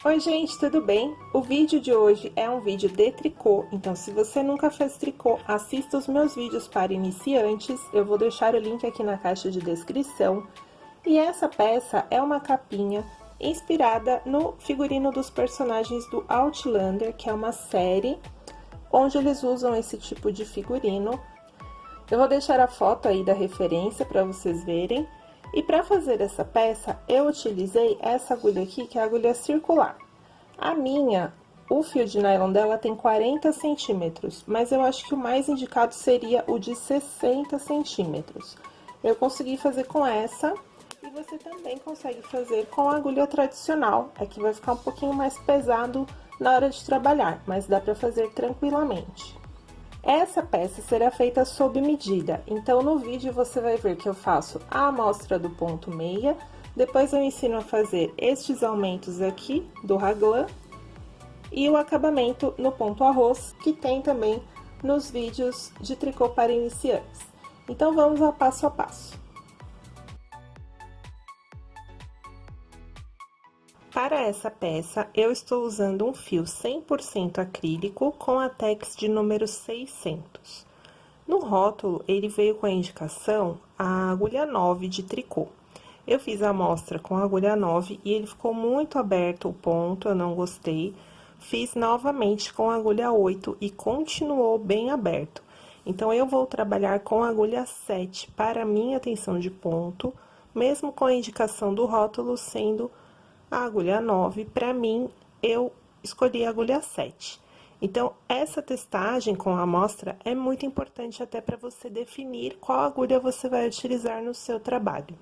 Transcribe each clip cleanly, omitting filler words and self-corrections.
Oi gente, tudo bem? O vídeo de hoje é um vídeo de tricô, então se você nunca fez tricô, assista os meus vídeos para iniciantes, eu vou deixar o link aqui na caixa de descrição. E essa peça é uma capinha inspirada no figurino dos personagens do Outlander, que é uma série onde eles usam esse tipo de figurino. Eu vou deixar a foto aí da referência para vocês verem. E para fazer essa peça, eu utilizei essa agulha aqui, que é a agulha circular. A minha, o fio de nylon dela tem 40 centímetros, mas eu acho que o mais indicado seria o de 60 centímetros. Eu consegui fazer com essa, e você também consegue fazer com a agulha tradicional. Aqui vai ficar um pouquinho mais pesado na hora de trabalhar, mas dá para fazer tranquilamente. Essa peça será feita sob medida, então no vídeo você vai ver que eu faço a amostra do ponto meia, depois eu ensino a fazer estes aumentos aqui do raglan e o acabamento no ponto arroz, que tem também nos vídeos de tricô para iniciantes. Então vamos ao passo a passo. Para essa peça, eu estou usando um fio 100% acrílico com a Tex de número 600. No rótulo, ele veio com a indicação a agulha 9 de tricô. Eu fiz a amostra com a agulha 9 e ele ficou muito aberto o ponto, eu não gostei. Fiz novamente com a agulha 8 e continuou bem aberto. Então, eu vou trabalhar com a agulha 7 para minha tensão de ponto, mesmo com a indicação do rótulo sendo a agulha 9, para mim, eu escolhi a agulha 7. Então, essa testagem com a amostra é muito importante até para você definir qual agulha você vai utilizar no seu trabalho.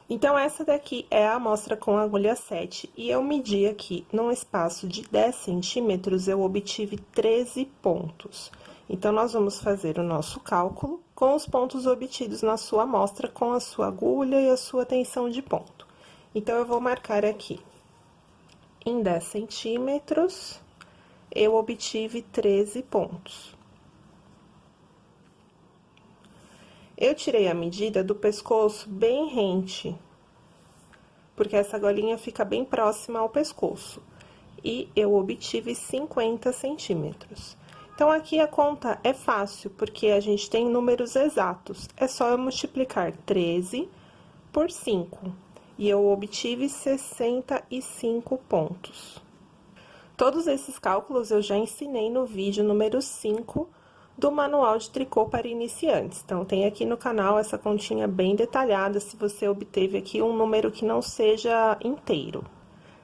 Então, essa daqui é a amostra com a agulha 7, e eu medi aqui, num espaço de 10 centímetros, eu obtive 13 pontos. Então, nós vamos fazer o nosso cálculo com os pontos obtidos na sua amostra, com a sua agulha e a sua tensão de ponto. Então, eu vou marcar aqui, em 10 centímetros, eu obtive 13 pontos. Eu tirei a medida do pescoço bem rente, porque essa golinha fica bem próxima ao pescoço, e eu obtive 50 centímetros. Então, aqui a conta é fácil, porque a gente tem números exatos, é só eu multiplicar 13 por 5. E eu obtive 65 pontos. Todos esses cálculos eu já ensinei no vídeo número 5 do Manual de Tricô para Iniciantes. Então, tem aqui no canal essa continha bem detalhada, se você obteve aqui um número que não seja inteiro.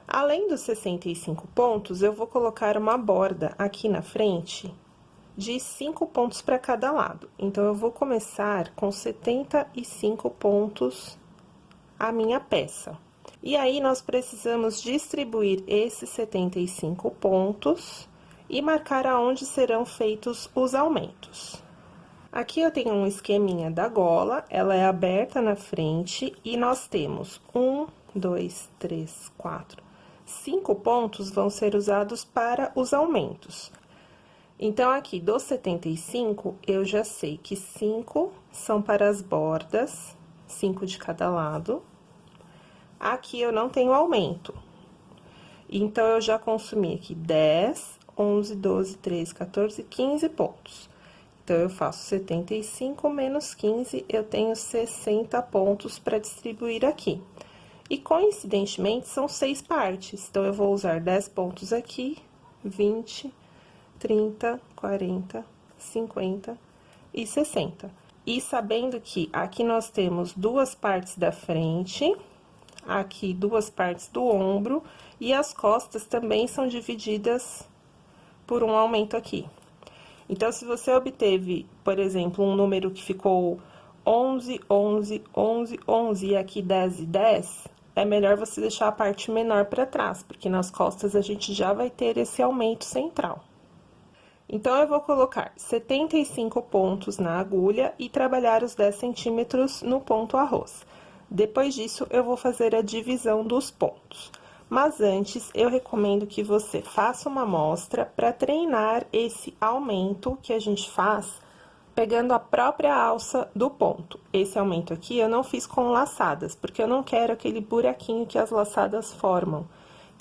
Além dos 65 pontos, eu vou colocar uma borda aqui na frente de 5 pontos para cada lado. Então, eu vou começar com 75 pontos a minha peça. E aí, nós precisamos distribuir esses 75 pontos e marcar aonde serão feitos os aumentos. Aqui eu tenho um esqueminha da gola, ela é aberta na frente e nós temos 1, 2, 3, 4, 5 pontos vão ser usados para os aumentos. Então, aqui dos 75, eu já sei que 5 são para as bordas, 5 de cada lado. Aqui eu não tenho aumento. Então, eu já consumi aqui 10, 11, 12, 13, 14, 15 pontos. Então, eu faço 75 menos 15, eu tenho 60 pontos para distribuir aqui. E, coincidentemente, são 6 partes. Então, eu vou usar 10 pontos aqui, 20, 30, 40, 50 e 60. E sabendo que aqui nós temos 2 partes da frente, aqui 2 partes do ombro, e as costas também são divididas por um aumento aqui. Então, se você obteve, por exemplo, um número que ficou 11, 11, 11, 11 e aqui 10 e 10, é melhor você deixar a parte menor para trás, porque nas costas a gente já vai ter esse aumento central. Então, eu vou colocar 75 pontos na agulha e trabalhar os 10 centímetros no ponto arroz. Depois disso, eu vou fazer a divisão dos pontos. Mas antes, eu recomendo que você faça uma amostra para treinar esse aumento que a gente faz pegando a própria alça do ponto. Esse aumento aqui eu não fiz com laçadas, porque eu não quero aquele buraquinho que as laçadas formam.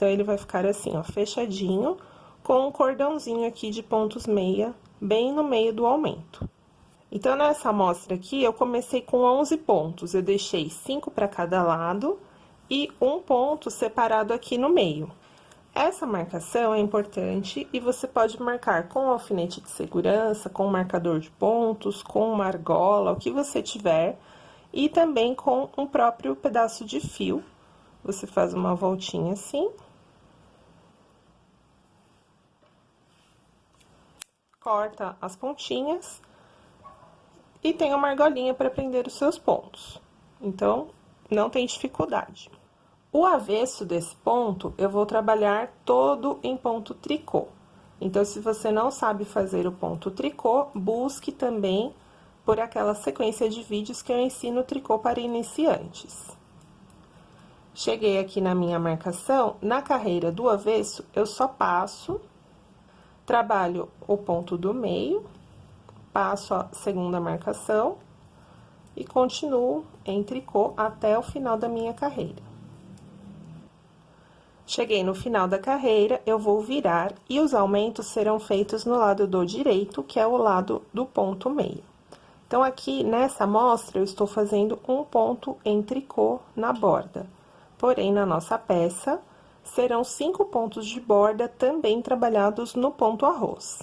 Então, ele vai ficar assim, ó, fechadinho, com um cordãozinho aqui de pontos meia, bem no meio do aumento. Então, nessa amostra aqui, eu comecei com 11 pontos, eu deixei 5 para cada lado e um ponto separado aqui no meio. Essa marcação é importante e você pode marcar com alfinete de segurança, com marcador de pontos, com uma argola, o que você tiver, e também com um próprio pedaço de fio. Você faz uma voltinha assim. Corta as pontinhas e tem uma argolinha para prender os seus pontos. Então, não tem dificuldade. O avesso desse ponto, eu vou trabalhar todo em ponto tricô. Então, se você não sabe fazer o ponto tricô, busque também por aquela sequência de vídeos que eu ensino tricô para iniciantes. Cheguei aqui na minha marcação, na carreira do avesso, eu só passo, trabalho o ponto do meio, passo a segunda marcação e continuo em tricô até o final da minha carreira. Cheguei no final da carreira, eu vou virar e os aumentos serão feitos no lado do direito, que é o lado do ponto meio. Então, aqui nessa amostra, eu estou fazendo um ponto em tricô na borda. Porém, na nossa peça, serão 5 pontos de borda também trabalhados no ponto arroz.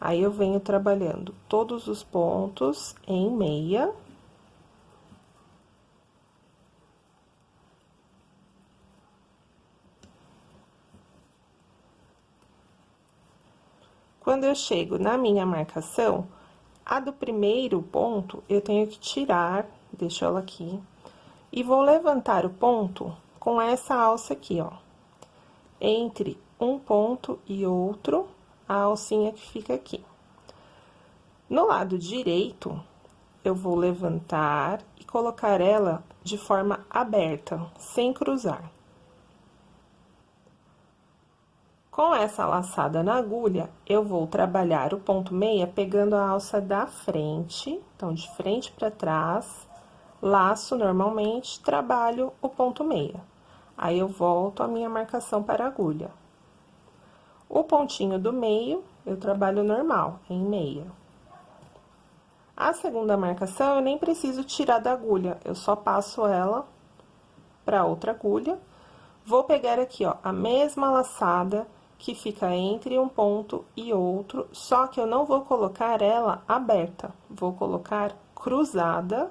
Aí, eu venho trabalhando todos os pontos em meia. Quando eu chego na minha marcação, a do primeiro ponto, eu tenho que tirar, deixo ela aqui, e vou levantar o ponto com essa alça aqui, ó. Entre um ponto e outro, a alcinha que fica aqui. No lado direito, eu vou levantar e colocar ela de forma aberta, sem cruzar. Com essa laçada na agulha, eu vou trabalhar o ponto meia pegando a alça da frente, então, de frente para trás, laço normalmente, trabalho o ponto meia. Aí, eu volto a minha marcação para a agulha. O pontinho do meio, eu trabalho normal, em meia. A segunda marcação, eu nem preciso tirar da agulha, eu só passo ela para outra agulha. Vou pegar aqui, ó, a mesma laçada que fica entre um ponto e outro, só que eu não vou colocar ela aberta, vou colocar cruzada,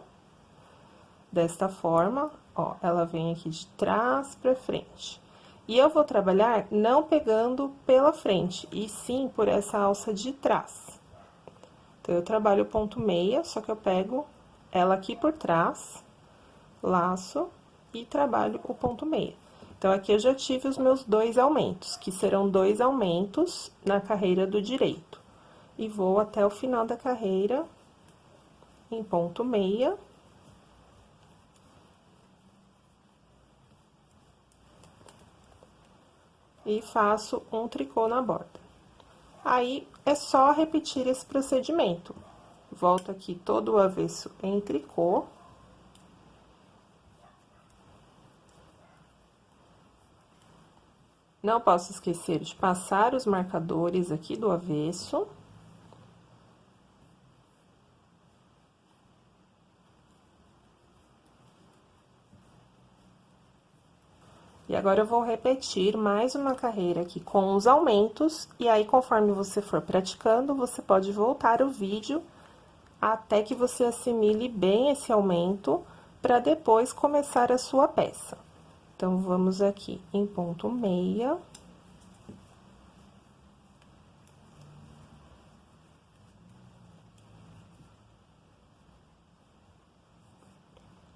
desta forma, ó, ela vem aqui de trás pra frente. E eu vou trabalhar não pegando pela frente, e sim por essa alça de trás. Então, eu trabalho o ponto meia, só que eu pego ela aqui por trás, laço e trabalho o ponto meia. Então, aqui eu já tive os meus 2 aumentos, que serão 2 aumentos na carreira do direito. E vou até o final da carreira em ponto meia. E faço um tricô na borda. Aí, é só repetir esse procedimento. Volto aqui todo o avesso em tricô. Não posso esquecer de passar os marcadores aqui do avesso. E agora, eu vou repetir mais uma carreira aqui com os aumentos, e aí, conforme você for praticando, você pode voltar o vídeo até que você assimile bem esse aumento, para depois começar a sua peça. Então, vamos aqui em ponto meia.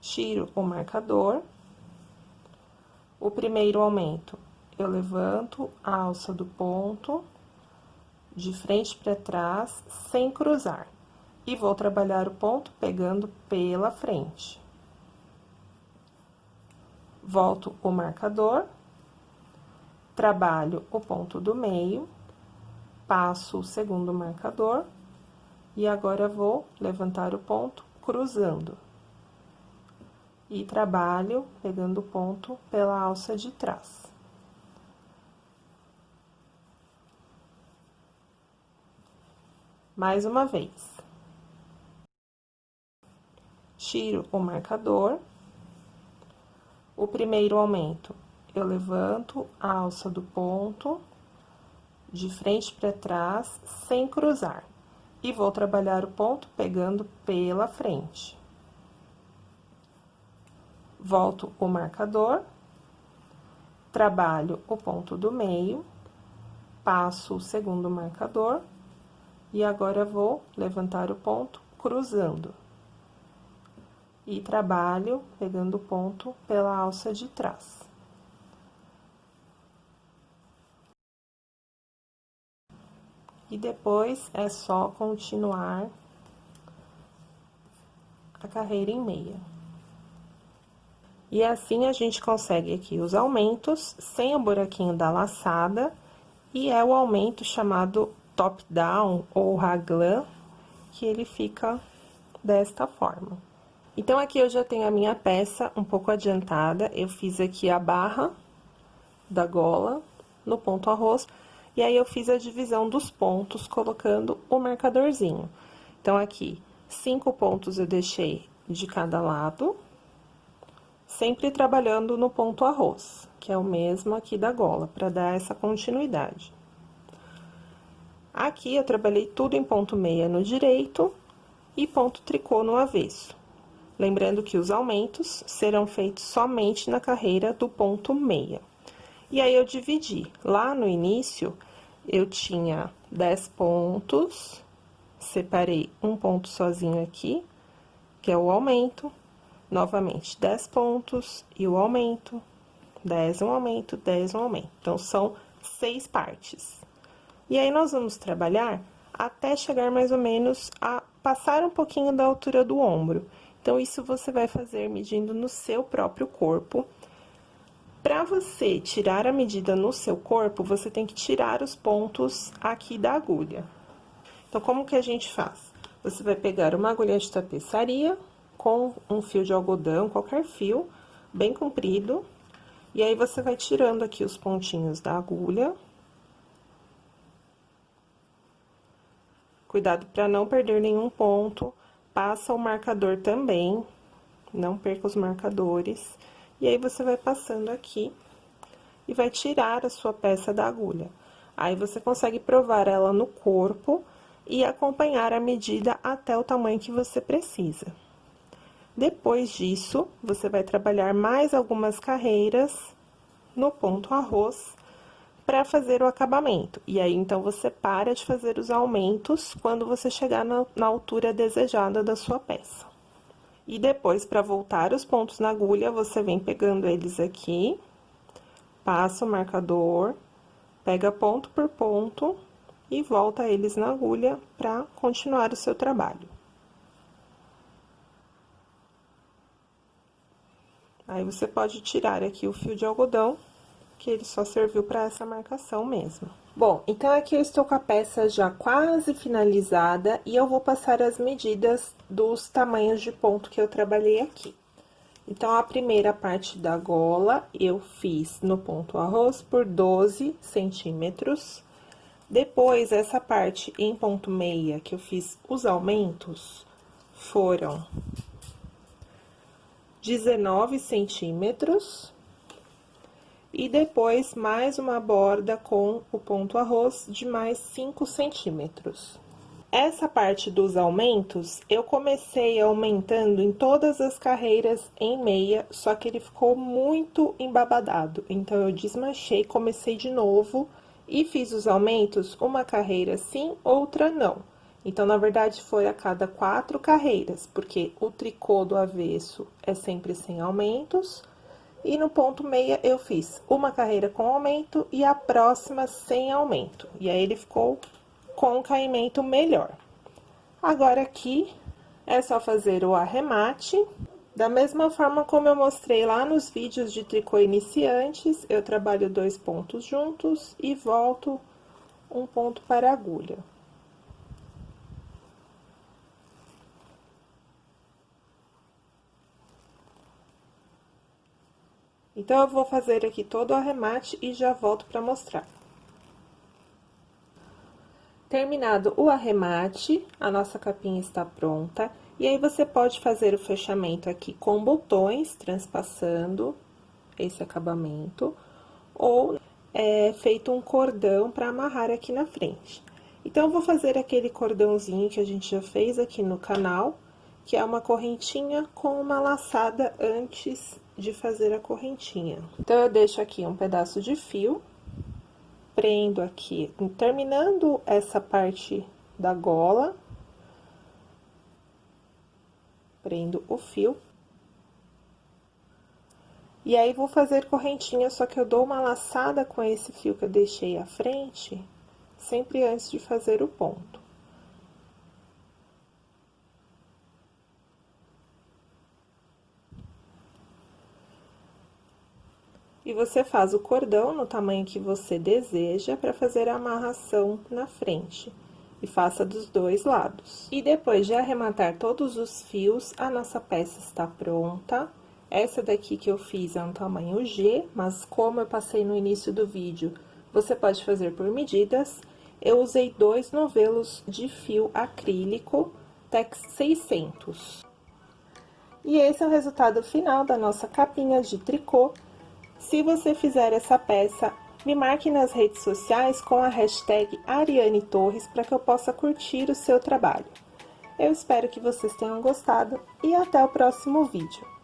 Tiro o marcador. O primeiro aumento, eu levanto a alça do ponto, de frente para trás, sem cruzar. E vou trabalhar o ponto pegando pela frente. Volto o marcador, trabalho o ponto do meio, passo o segundo marcador, e agora vou levantar o ponto cruzando. E trabalho pegando o ponto pela alça de trás. Mais uma vez. Tiro o marcador. O primeiro aumento, eu levanto a alça do ponto, de frente para trás, sem cruzar. E vou trabalhar o ponto pegando pela frente. Volto o marcador, trabalho o ponto do meio, passo o segundo marcador, e agora vou levantar o ponto cruzando. E trabalho pegando o ponto pela alça de trás. E depois é só continuar a carreira em meia. E assim a gente consegue aqui os aumentos sem o buraquinho da laçada, e é o aumento chamado top down ou raglan, que ele fica desta forma. Então, aqui eu já tenho a minha peça um pouco adiantada, eu fiz aqui a barra da gola no ponto arroz, e aí eu fiz a divisão dos pontos colocando o marcadorzinho. Então, aqui, 5 pontos eu deixei de cada lado, sempre trabalhando no ponto arroz, que é o mesmo aqui da gola, para dar essa continuidade. Aqui eu trabalhei tudo em ponto meia no direito e ponto tricô no avesso. Lembrando que os aumentos serão feitos somente na carreira do ponto meia. E aí, eu dividi. Lá no início, eu tinha 10 pontos, separei um ponto sozinho aqui, que é o aumento, novamente 10 pontos e o aumento, 10 um aumento, 10 um aumento. Então, são 6 partes. E aí, nós vamos trabalhar até chegar mais ou menos a passar um pouquinho da altura do ombro. Então, isso você vai fazer medindo no seu próprio corpo. Para você tirar a medida no seu corpo, você tem que tirar os pontos aqui da agulha. Então, como que a gente faz? Você vai pegar uma agulha de tapeçaria com um fio de algodão, qualquer fio, bem comprido. E aí, você vai tirando aqui os pontinhos da agulha. Cuidado para não perder nenhum ponto. Passa o marcador também, não perca os marcadores. E aí, você vai passando aqui e vai tirar a sua peça da agulha. Aí, você consegue provar ela no corpo e acompanhar a medida até o tamanho que você precisa. Depois disso, você vai trabalhar mais algumas carreiras no ponto arroz para fazer o acabamento. E aí, então, você para de fazer os aumentos quando você chegar na altura desejada da sua peça. E depois, para voltar os pontos na agulha, você vem pegando eles aqui, passa o marcador, pega ponto por ponto e volta eles na agulha para continuar o seu trabalho. Aí, você pode tirar aqui o fio de algodão, que ele só serviu para essa marcação mesmo. Bom, então, aqui eu estou com a peça já quase finalizada e eu vou passar as medidas dos tamanhos de ponto que eu trabalhei aqui. Então, a primeira parte da gola eu fiz no ponto arroz por 12 centímetros. Depois, essa parte em ponto meia que eu fiz os aumentos foram 19 centímetros. E depois, mais uma borda com o ponto arroz de mais 5 centímetros. Essa parte dos aumentos, eu comecei aumentando em todas as carreiras em meia, só que ele ficou muito embabadado. Então, eu desmanchei, comecei de novo e fiz os aumentos, uma carreira sim, outra não. Então, na verdade, foi a cada 4 carreiras, porque o tricô do avesso é sempre sem aumentos. E no ponto meia, eu fiz uma carreira com aumento e a próxima sem aumento. E aí, ele ficou com um caimento melhor. Agora, aqui, é só fazer o arremate. Da mesma forma como eu mostrei lá nos vídeos de tricô iniciantes, eu trabalho 2 pontos juntos e volto um ponto para a agulha. Então, eu vou fazer aqui todo o arremate e já volto para mostrar. Terminado o arremate, a nossa capinha está pronta. E aí, você pode fazer o fechamento aqui com botões, transpassando esse acabamento, ou feito um cordão para amarrar aqui na frente. Então, eu vou fazer aquele cordãozinho que a gente já fez aqui no canal, que é uma correntinha com uma laçada antes de fazer a correntinha. Então, eu deixo aqui um pedaço de fio, prendo aqui, terminando essa parte da gola, prendo o fio. E aí, vou fazer correntinha, só que eu dou uma laçada com esse fio que eu deixei à frente, sempre antes de fazer o ponto. E você faz o cordão no tamanho que você deseja para fazer a amarração na frente. E faça dos dois lados. E depois de arrematar todos os fios, a nossa peça está pronta. Essa daqui que eu fiz é um tamanho G, mas como eu passei no início do vídeo, você pode fazer por medidas. Eu usei 2 novelos de fio acrílico Tex 600. E esse é o resultado final da nossa capinha de tricô. Se você fizer essa peça, me marque nas redes sociais com a hashtag Ariane Torres para que eu possa curtir o seu trabalho. Eu espero que vocês tenham gostado e até o próximo vídeo.